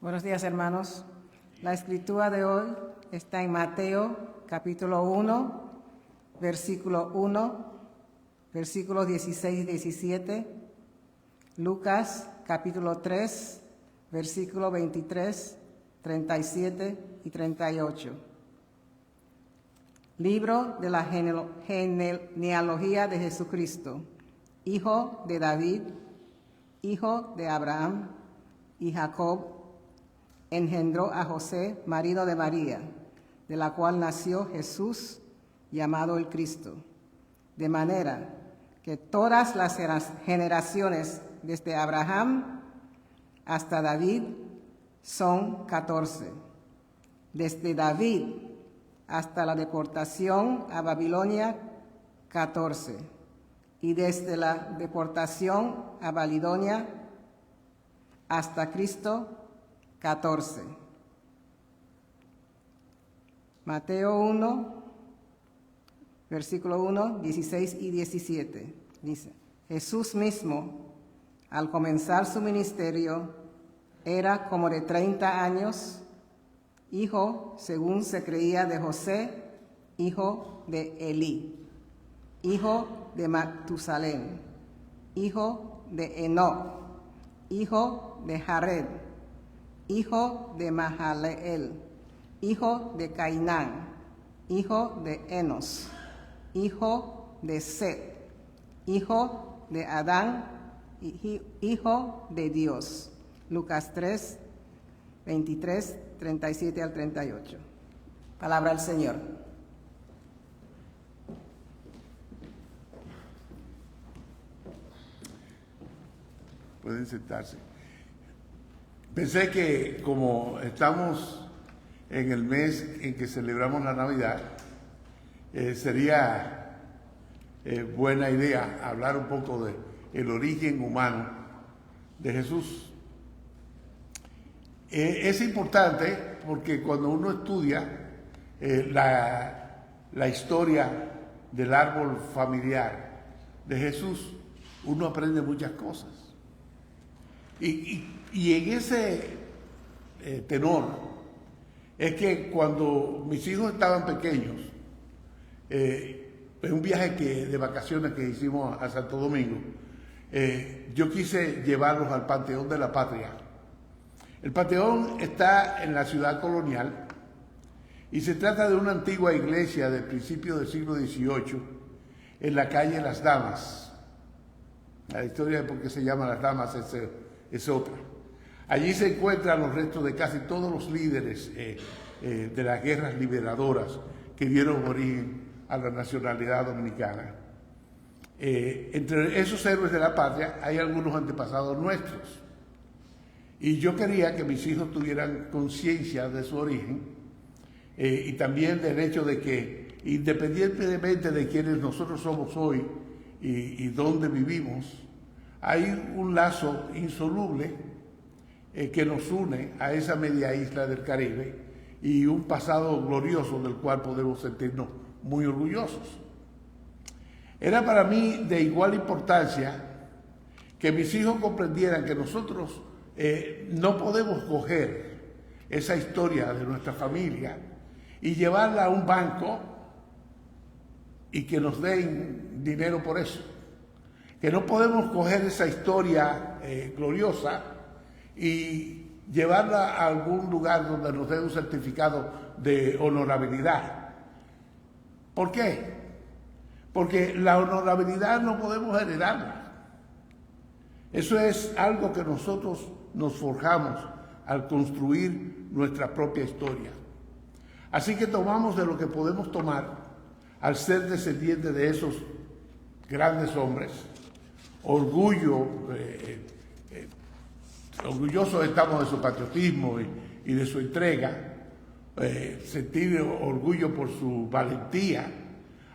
Buenos días, hermanos. La escritura de hoy está en Mateo, capítulo 1, versículo 1, versículos 16 y 17. Lucas, capítulo 3, versículo 23, 37 y 38. Libro de la genealogía de Jesucristo, hijo de David, hijo de Abraham y Jacob. Engendró a José, marido de María, de la cual nació Jesús, llamado el Cristo. De manera que todas las generaciones desde Abraham hasta David son 14. Desde David hasta la deportación a Babilonia, 14. Y desde la deportación a Babilonia hasta Cristo, 14. Mateo 1, versículo 1, 16 y 17. Dice, Jesús mismo, al comenzar su ministerio, era como de 30 años, hijo, según se creía, de José, hijo de Elí, hijo de Matusalén, hijo de Enoc, hijo de Jared, hijo de Mahalaleel, hijo de Cainán, hijo de Enos, hijo de Set, hijo de Adán, hijo de Dios. Lucas 3, 23, 37 al 38. Palabra del Señor. Pueden sentarse. Pensé que como estamos en el mes en que celebramos la Navidad, sería buena idea hablar un poco del origen humano de Jesús. Es importante porque cuando uno estudia la historia del árbol familiar de Jesús, uno aprende muchas cosas. Y en ese tenor es que cuando mis hijos estaban pequeños, en un viaje de vacaciones que hicimos a Santo Domingo, yo quise llevarlos al Panteón de la Patria. El Panteón está en la ciudad colonial y se trata de una antigua iglesia del principio del siglo XVIII en la calle Las Damas. La historia de por qué se llama Las Damas es otra. Allí se encuentran los restos de casi todos los líderes de las guerras liberadoras que dieron origen a la nacionalidad dominicana. Entre esos héroes de la patria hay algunos antepasados nuestros. Y yo quería que mis hijos tuvieran conciencia de su origen y también del hecho de que, independientemente de quienes nosotros somos hoy y dónde vivimos, hay un lazo insoluble que nos une a esa media isla del Caribe y un pasado glorioso del cual podemos sentirnos muy orgullosos. Era para mí de igual importancia que mis hijos comprendieran que nosotros no podemos coger esa historia de nuestra familia y llevarla a un banco y que nos den dinero por eso. Que no podemos coger esa historia gloriosa y llevarla a algún lugar donde nos den un certificado de honorabilidad. ¿Por qué? Porque la honorabilidad no podemos heredarla. Eso es algo que nosotros nos forjamos al construir nuestra propia historia. Así que tomamos de lo que podemos tomar al ser descendientes de esos grandes hombres. Orgullosos estamos de su patriotismo y de su entrega, sentir orgullo por su valentía,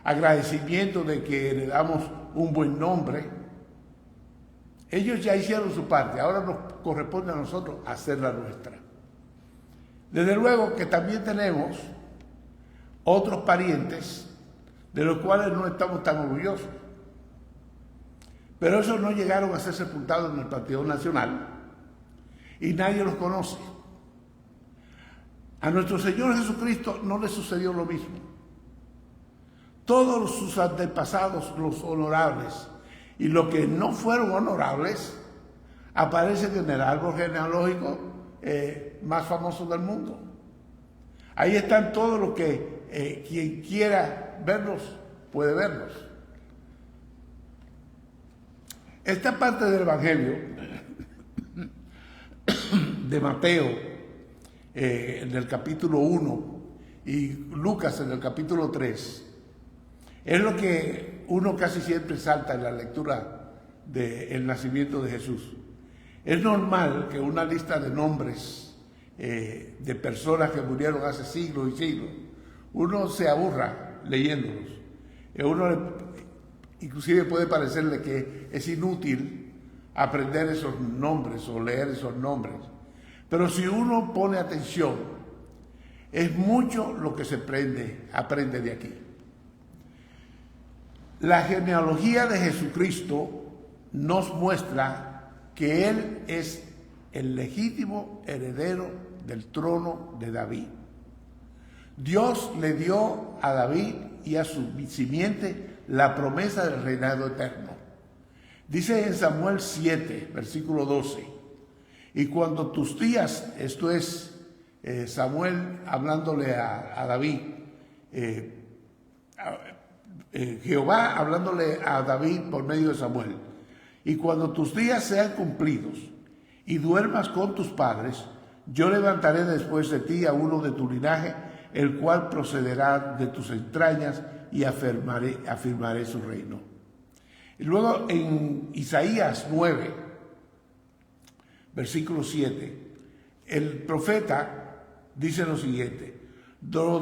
agradecimiento de que le damos un buen nombre. Ellos ya hicieron su parte, ahora nos corresponde a nosotros hacer la nuestra. Desde luego que también tenemos otros parientes de los cuales no estamos tan orgullosos. Pero esos no llegaron a ser sepultados en el Panteón Nacional y nadie los conoce. A nuestro Señor Jesucristo no le sucedió lo mismo. Todos sus antepasados, los honorables, y los que no fueron honorables, aparecen en el árbol genealógico más famoso del mundo. Ahí están todos los que quien quiera verlos puede verlos. Esta parte del Evangelio de Mateo, en el capítulo 1, y Lucas en el capítulo 3, es lo que uno casi siempre salta en la lectura del nacimiento de Jesús. Es normal que una lista de nombres de personas que murieron hace siglos y siglos, uno se aburra leyéndolos. Inclusive puede parecerle que es inútil aprender esos nombres o leer esos nombres. Pero si uno pone atención, es mucho lo que se aprende de aquí. La genealogía de Jesucristo nos muestra que Él es el legítimo heredero del trono de David. Dios le dio a David y a su simiente la promesa del reinado eterno. Dice en Samuel 7, versículo 12, y cuando tus días, esto es Samuel hablándole a David, Jehová hablándole a David por medio de Samuel, y cuando tus días sean cumplidos y duermas con tus padres, yo levantaré después de ti a uno de tu linaje, el cual procederá de tus entrañas y afirmaré su reino. Y luego en Isaías 9, versículo 7, el profeta dice lo siguiente: lo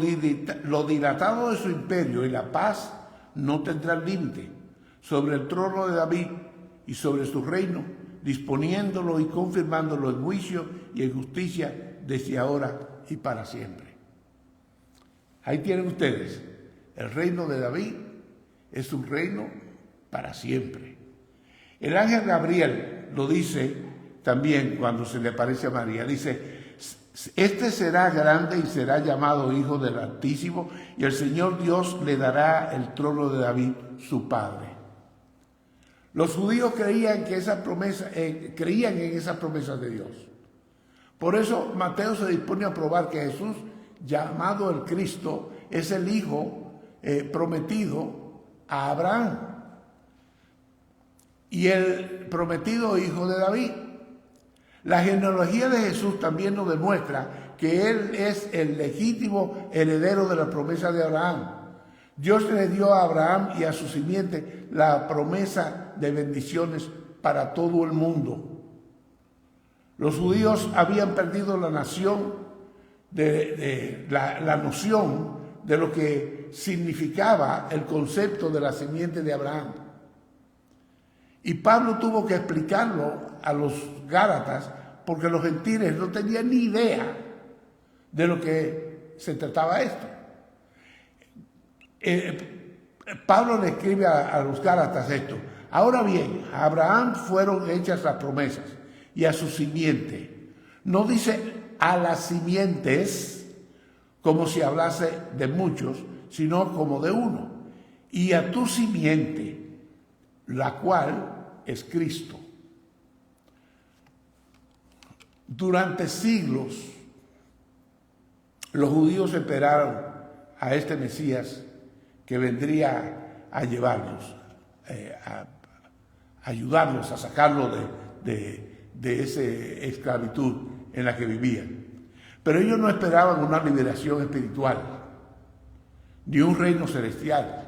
dilatado de su imperio y la paz no tendrán límite sobre el trono de David y sobre su reino, disponiéndolo y confirmándolo en juicio y en justicia desde ahora y para siempre. Ahí tienen ustedes, el reino de David es un reino para siempre. El ángel Gabriel lo dice también cuando se le aparece a María, dice: este será grande y será llamado Hijo del Altísimo, y el Señor Dios le dará el trono de David, su padre. Los judíos creían en esas promesas de Dios. Por eso Mateo se dispone a probar que Jesús, llamado el Cristo, es el Hijo prometido a Abraham y el prometido Hijo de David. La genealogía de Jesús también nos demuestra que Él es el legítimo heredero de la promesa de Abraham. Dios le dio a Abraham y a su simiente la promesa de bendiciones para todo el mundo. Los judíos habían perdido la noción de lo que significaba el concepto de la simiente de Abraham. Y Pablo tuvo que explicarlo a los Gálatas porque los gentiles no tenían ni idea de lo que se trataba esto. Pablo le escribe a los Gálatas esto: ahora bien, a Abraham fueron hechas las promesas y a su simiente. No dice a las simientes como si hablase de muchos, sino como de uno. Y a tu simiente, la cual es Cristo. Durante siglos, los judíos esperaron a este Mesías que vendría a llevarlos, a ayudarlos a sacarlos de esa esclavitud en la que vivían. Pero ellos no esperaban una liberación espiritual, ni un reino celestial,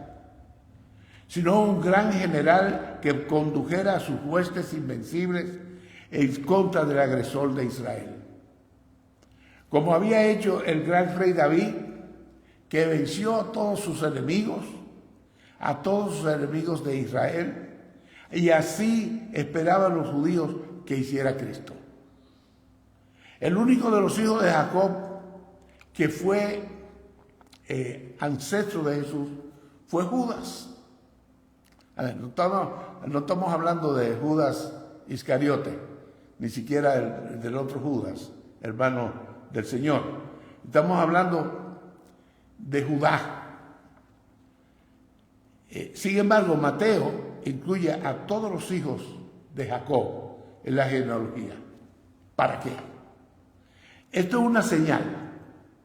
sino un gran general que condujera a sus huestes invencibles en contra del agresor de Israel. Como había hecho el gran rey David, que venció a todos sus enemigos de Israel, y así esperaban los judíos que hiciera Cristo. El único de los hijos de Jacob que fue ancestro de Jesús fue Judas. A ver, no estamos hablando de Judas Iscariote, ni siquiera del otro Judas, hermano del Señor. Estamos hablando de Judá. Sin embargo, Mateo incluye a todos los hijos de Jacob en la genealogía. ¿Para qué? Esto es una señal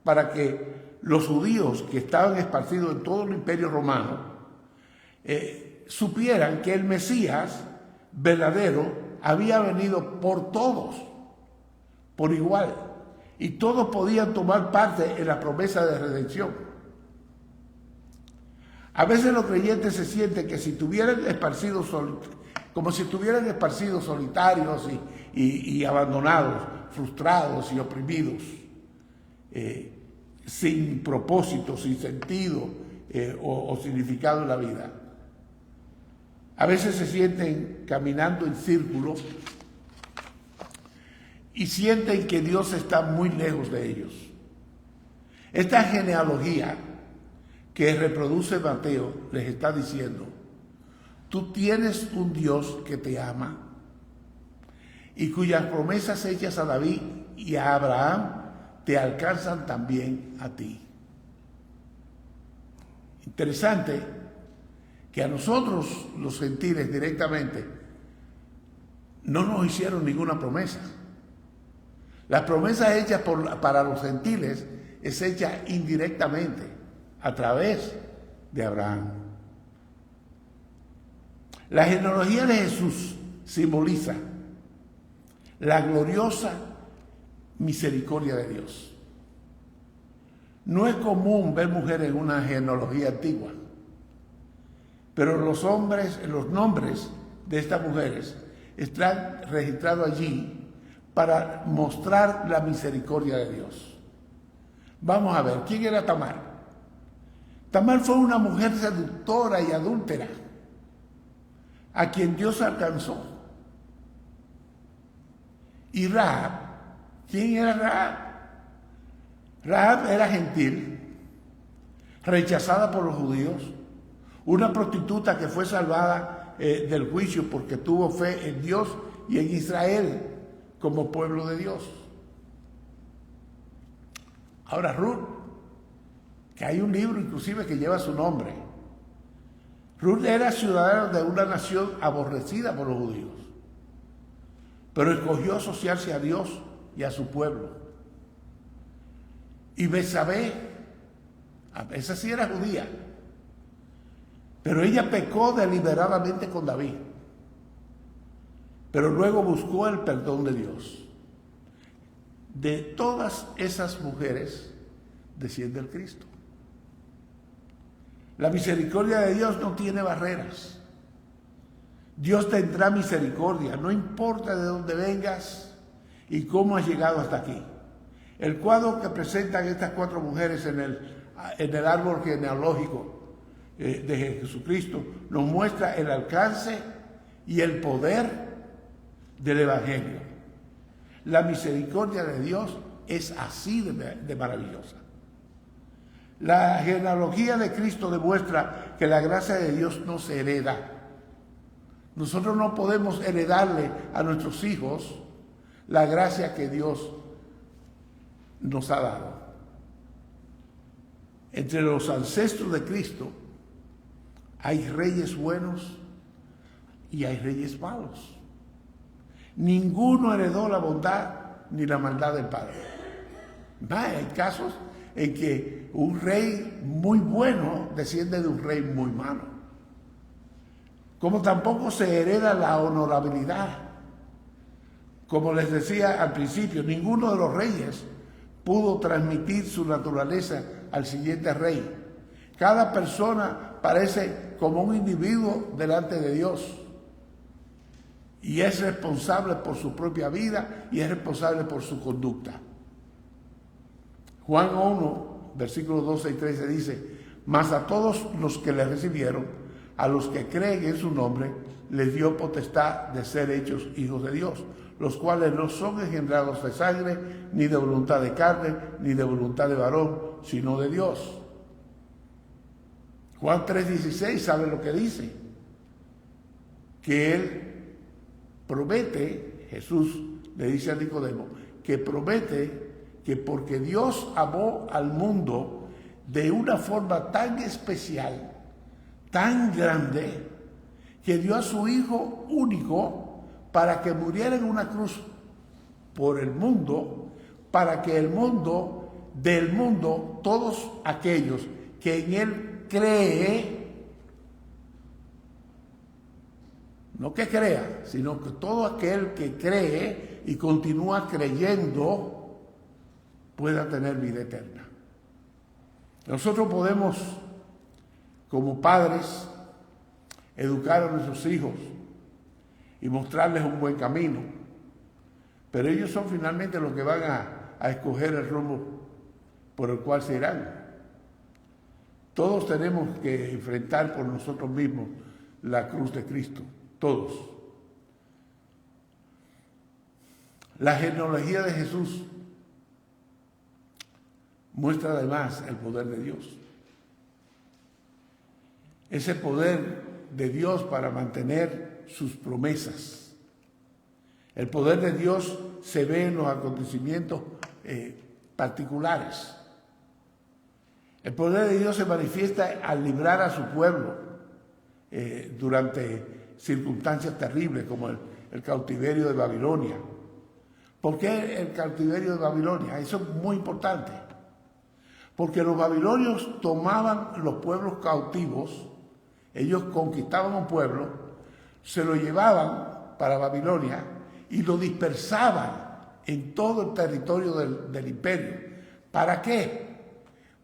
para que los judíos que estaban esparcidos en todo el imperio romano supieran que el Mesías verdadero había venido por todos, por igual, y todos podían tomar parte en la promesa de redención. A veces los creyentes se sienten que si tuvieran esparcidos, como si estuvieran esparcidos solitarios y abandonados, frustrados y oprimidos, sin propósito, sin sentido o significado en la vida. A veces se sienten caminando en círculo y sienten que Dios está muy lejos de ellos. Esta genealogía que reproduce Mateo les está diciendo: tú tienes un Dios que te ama y cuyas promesas hechas a David y a Abraham te alcanzan también a ti. Interesante que a nosotros los gentiles directamente no nos hicieron ninguna promesa. La promesa hecha para los gentiles es hecha indirectamente a través de Abraham. La genealogía de Jesús simboliza la gloriosa misericordia de Dios. No es común ver mujeres en una genealogía antigua, pero los nombres de estas mujeres están registrados allí para mostrar la misericordia de Dios. Vamos a ver, ¿quién era Tamar? Tamar fue una mujer seductora y adúltera, a quien Dios alcanzó. Y Rahab, ¿quién era Rahab? Rahab era gentil, rechazada por los judíos, una prostituta que fue salvada del juicio porque tuvo fe en Dios y en Israel como pueblo de Dios. Ahora Ruth, que hay un libro inclusive que lleva su nombre. Ruth era ciudadana de una nación aborrecida por los judíos, pero escogió asociarse a Dios y a su pueblo. Y Betsabé, esa sí era judía, pero ella pecó deliberadamente con David, pero luego buscó el perdón de Dios. De todas esas mujeres desciende el Cristo. La misericordia de Dios no tiene barreras. Dios tendrá misericordia, no importa de dónde vengas y cómo has llegado hasta aquí. El cuadro que presentan estas cuatro mujeres en el árbol genealógico de Jesucristo nos muestra el alcance y el poder del Evangelio. La misericordia de Dios es así de maravillosa. La genealogía de Cristo demuestra que la gracia de Dios no se hereda. Nosotros no podemos heredarle a nuestros hijos la gracia que Dios nos ha dado. Entre los ancestros de Cristo hay reyes buenos y hay reyes malos. Ninguno heredó la bondad ni la maldad del Padre. Hay casos en que un rey muy bueno desciende de un rey muy malo. Como tampoco se hereda la honorabilidad. Como les decía al principio, ninguno de los reyes pudo transmitir su naturaleza al siguiente rey. Cada persona parece como un individuo delante de Dios y es responsable por su propia vida y es responsable por su conducta. Juan 1, versículos 12 y 13 dice: mas a todos los que le recibieron, a los que creen en su nombre, les dio potestad de ser hechos hijos de Dios, los cuales no son engendrados de sangre, ni de voluntad de carne, ni de voluntad de varón, sino de Dios. Juan 3:16, ¿sabe lo que dice? Que él promete, Jesús le dice a Nicodemo, que promete que porque Dios amó al mundo de una forma tan especial, tan grande, que dio a su Hijo único para que muriera en una cruz por el mundo, para que del mundo, todos aquellos que en Él cree, no que crea, sino que todo aquel que cree y continúa creyendo pueda tener vida eterna. Nosotros podemos, como padres, educar a nuestros hijos y mostrarles un buen camino, pero ellos son finalmente los que van a escoger el rumbo por el cual se irán. Todos tenemos que enfrentar por nosotros mismos la cruz de Cristo, todos. La genealogía de Jesús muestra además el poder de Dios. Ese poder de Dios para mantener sus promesas. El poder de Dios se ve en los acontecimientos particulares. El poder de Dios se manifiesta al librar a su pueblo durante circunstancias terribles como el cautiverio de Babilonia. ¿Por qué el cautiverio de Babilonia? Eso es muy importante. Porque los babilonios tomaban los pueblos cautivos, ellos conquistaban un pueblo, se lo llevaban para Babilonia y lo dispersaban en todo el territorio del imperio. ¿Para qué?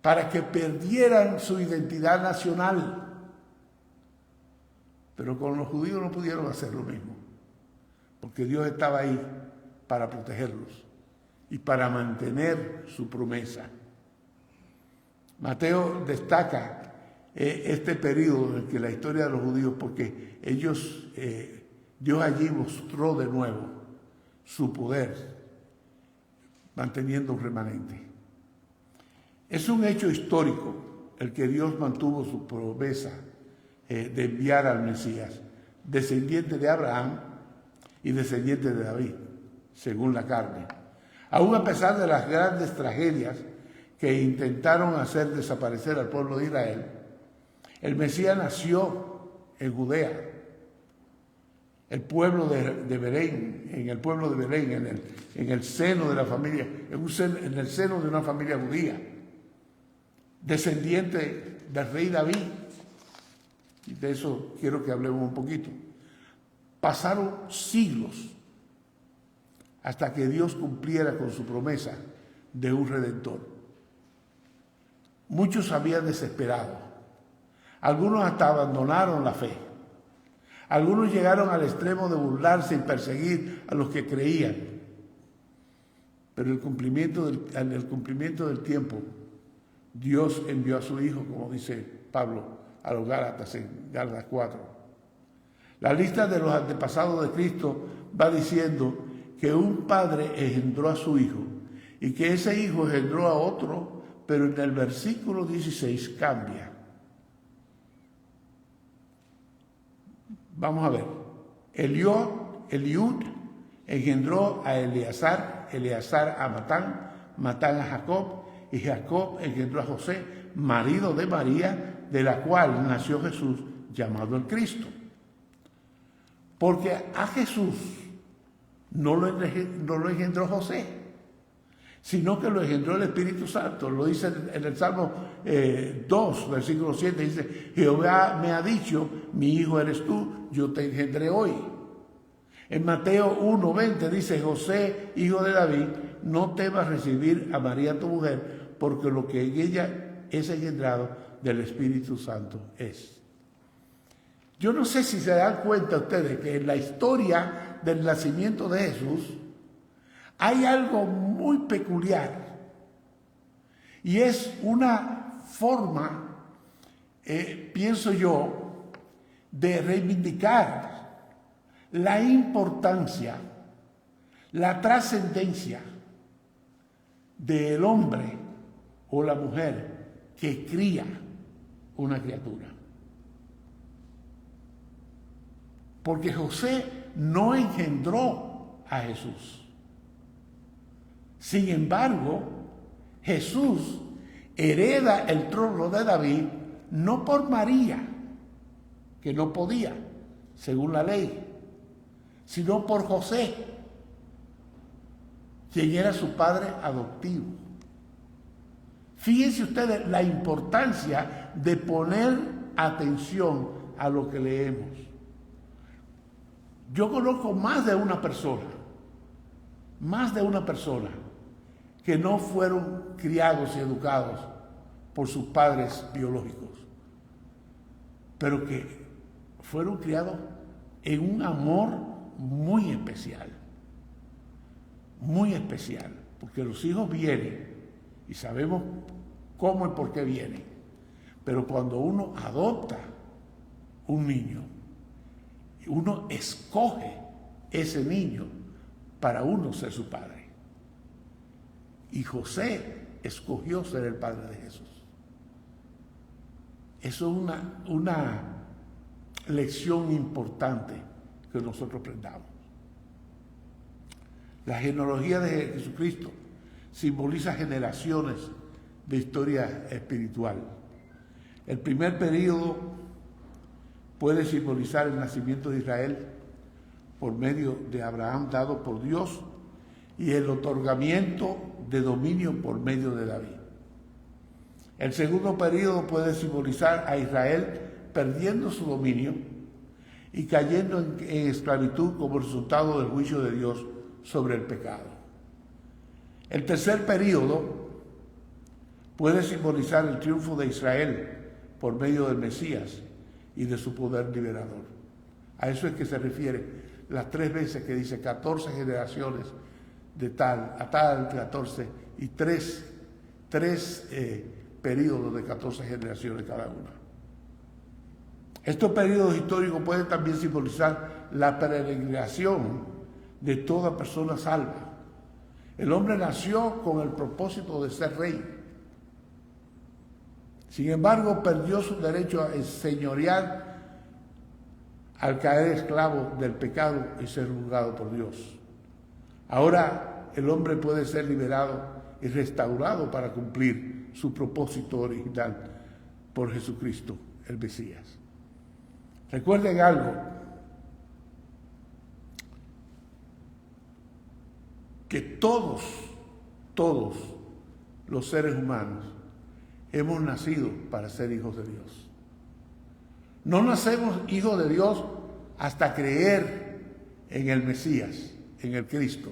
Para que perdieran su identidad nacional. Pero con los judíos no pudieron hacer lo mismo, porque Dios estaba ahí para protegerlos y para mantener su promesa. Mateo destaca este periodo en el que la historia de los judíos, porque ellos, Dios allí mostró de nuevo su poder, manteniendo un remanente. Es un hecho histórico el que Dios mantuvo su promesa de enviar al Mesías, descendiente de Abraham y descendiente de David, según la carne. Aún a pesar de las grandes tragedias que intentaron hacer desaparecer al pueblo de Israel, el Mesías nació en Judea, el pueblo de Belén, en el pueblo de Belén, en el seno de la familia, en el seno de una familia judía, descendiente del rey David. Y de eso quiero que hablemos un poquito. Pasaron siglos hasta que Dios cumpliera con su promesa de un redentor. Muchos habían desesperado. Algunos hasta abandonaron la fe. Algunos llegaron al extremo de burlarse y perseguir a los que creían. Pero en el cumplimiento del tiempo, Dios envió a su Hijo, como dice Pablo a los Gálatas en Gálatas 4. La lista de los antepasados de Cristo va diciendo que un padre engendró a su hijo y que ese hijo engendró a otro, pero en el versículo 16 cambia. Vamos a ver. Eliud engendró a Eleazar, Eleazar a Matán, Matán a Jacob, y Jacob engendró a José, marido de María, de la cual nació Jesús, llamado el Cristo. Porque a Jesús no lo engendró José, sino que lo engendró el Espíritu Santo. Lo dice en el Salmo 2, versículo 7, dice: Jehová me ha dicho, mi hijo eres tú, yo te engendré hoy. En Mateo 1, 20 dice: José, hijo de David, no temas recibir a María tu mujer, porque lo que en ella es engendrado del Espíritu Santo es. Yo no sé si se dan cuenta ustedes que en la historia del nacimiento de Jesús hay algo muy peculiar, y es una forma, pienso yo, de reivindicar la importancia, la trascendencia del hombre o la mujer que cría una criatura. Porque José no engendró a Jesús. Sin embargo, Jesús hereda el trono de David no por María, que no podía, según la ley, sino por José, quien era su padre adoptivo. Fíjense ustedes la importancia de poner atención a lo que leemos. Yo conozco más de una persona que no fueron criados y educados por sus padres biológicos, pero que fueron criados en un amor muy especial, porque los hijos vienen y sabemos cómo y por qué vienen, pero cuando uno adopta un niño, uno escoge ese niño para uno ser su padre. Y José escogió ser el padre de Jesús. Eso es una lección importante que nosotros aprendamos. La genealogía de Jesucristo simboliza generaciones de historia espiritual. El primer período puede simbolizar el nacimiento de Israel por medio de Abraham dado por Dios y el otorgamiento de dominio por medio de David. El segundo período puede simbolizar a Israel perdiendo su dominio y cayendo en esclavitud como resultado del juicio de Dios sobre el pecado. El tercer período puede simbolizar el triunfo de Israel por medio del Mesías y de su poder liberador. A eso es que se refiere las 3 veces que dice 14 generaciones de tal a tal, 14, y tres periodos de 14 generaciones cada una. Estos periodos históricos pueden también simbolizar la peregrinación de toda persona salva. El hombre nació con el propósito de ser rey. Sin embargo, perdió su derecho a señorear al caer esclavo del pecado y ser juzgado por Dios. Ahora el hombre puede ser liberado y restaurado para cumplir su propósito original por Jesucristo, el Mesías. Recuerden algo, que todos los seres humanos hemos nacido para ser hijos de Dios. No nacemos hijos de Dios hasta creer en el Mesías, en el Cristo.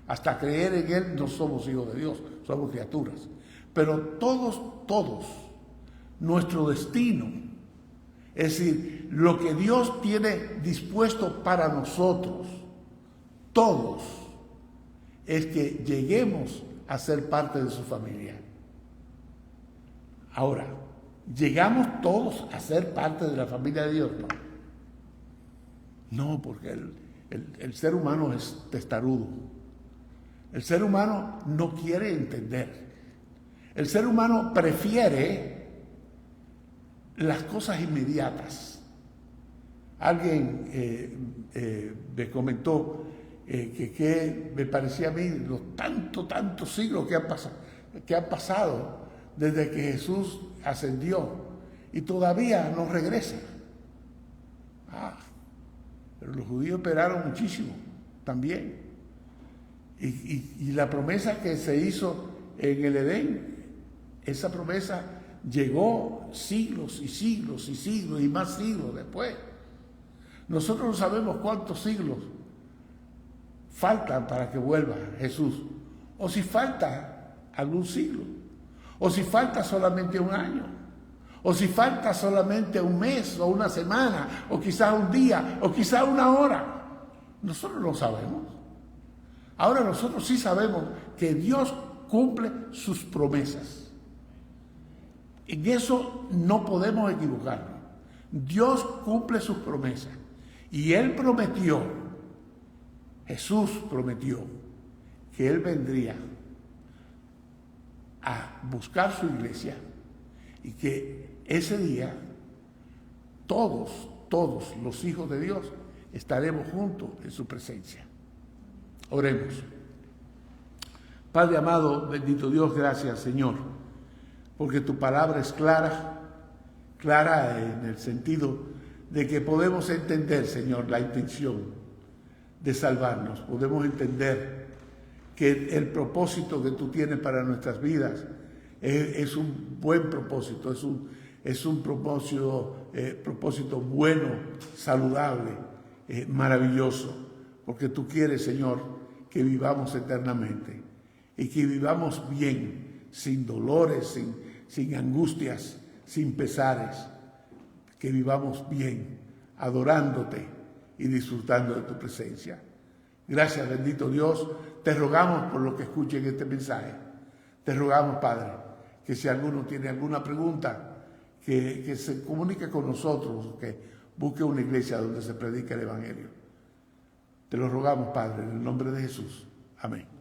Hasta creer en Él no somos hijos de Dios, somos criaturas. Pero todos, nuestro destino, es decir, lo que Dios tiene dispuesto para nosotros, todos, es que lleguemos a ser parte de su familia. Ahora, ¿llegamos todos a ser parte de la familia de Dios? No, porque el ser humano es testarudo. El ser humano no quiere entender. El ser humano prefiere las cosas inmediatas. Alguien me comentó que me parecía a mí los tantos siglos que han pasado desde que Jesús ascendió y todavía no regresa. Pero los judíos esperaron muchísimo también. Y la promesa que se hizo en el Edén, esa promesa llegó siglos y siglos y siglos y más siglos después. Nosotros no sabemos cuántos siglos faltan para que vuelva Jesús, o si falta algún siglo, o si falta solamente un año, o si falta solamente un mes o una semana, o quizás un día, o quizás una hora. Nosotros no sabemos. Ahora nosotros sí sabemos que Dios cumple sus promesas. En eso no podemos equivocarnos. Dios cumple sus promesas. Y Él prometió, Jesús prometió, que Él vendría a buscar su iglesia y que ese día todos los hijos de Dios estaremos juntos en su presencia. Oremos. Padre amado, bendito Dios, gracias, Señor, porque tu palabra es clara, clara en el sentido de que podemos entender, Señor, la intención de salvarnos. Podemos entender que el propósito que tú tienes para nuestras vidas es un buen propósito, es un propósito bueno, saludable, maravilloso, porque tú quieres, Señor, que vivamos eternamente y que vivamos bien, sin dolores, sin angustias, sin pesares, que vivamos bien, adorándote y disfrutando de tu presencia. Gracias, bendito Dios. Te rogamos por lo que escuchen este mensaje. Te rogamos, Padre, que si alguno tiene alguna pregunta, que se comunique con nosotros, que busque una iglesia donde se predique el Evangelio. Te lo rogamos, Padre, en el nombre de Jesús. Amén.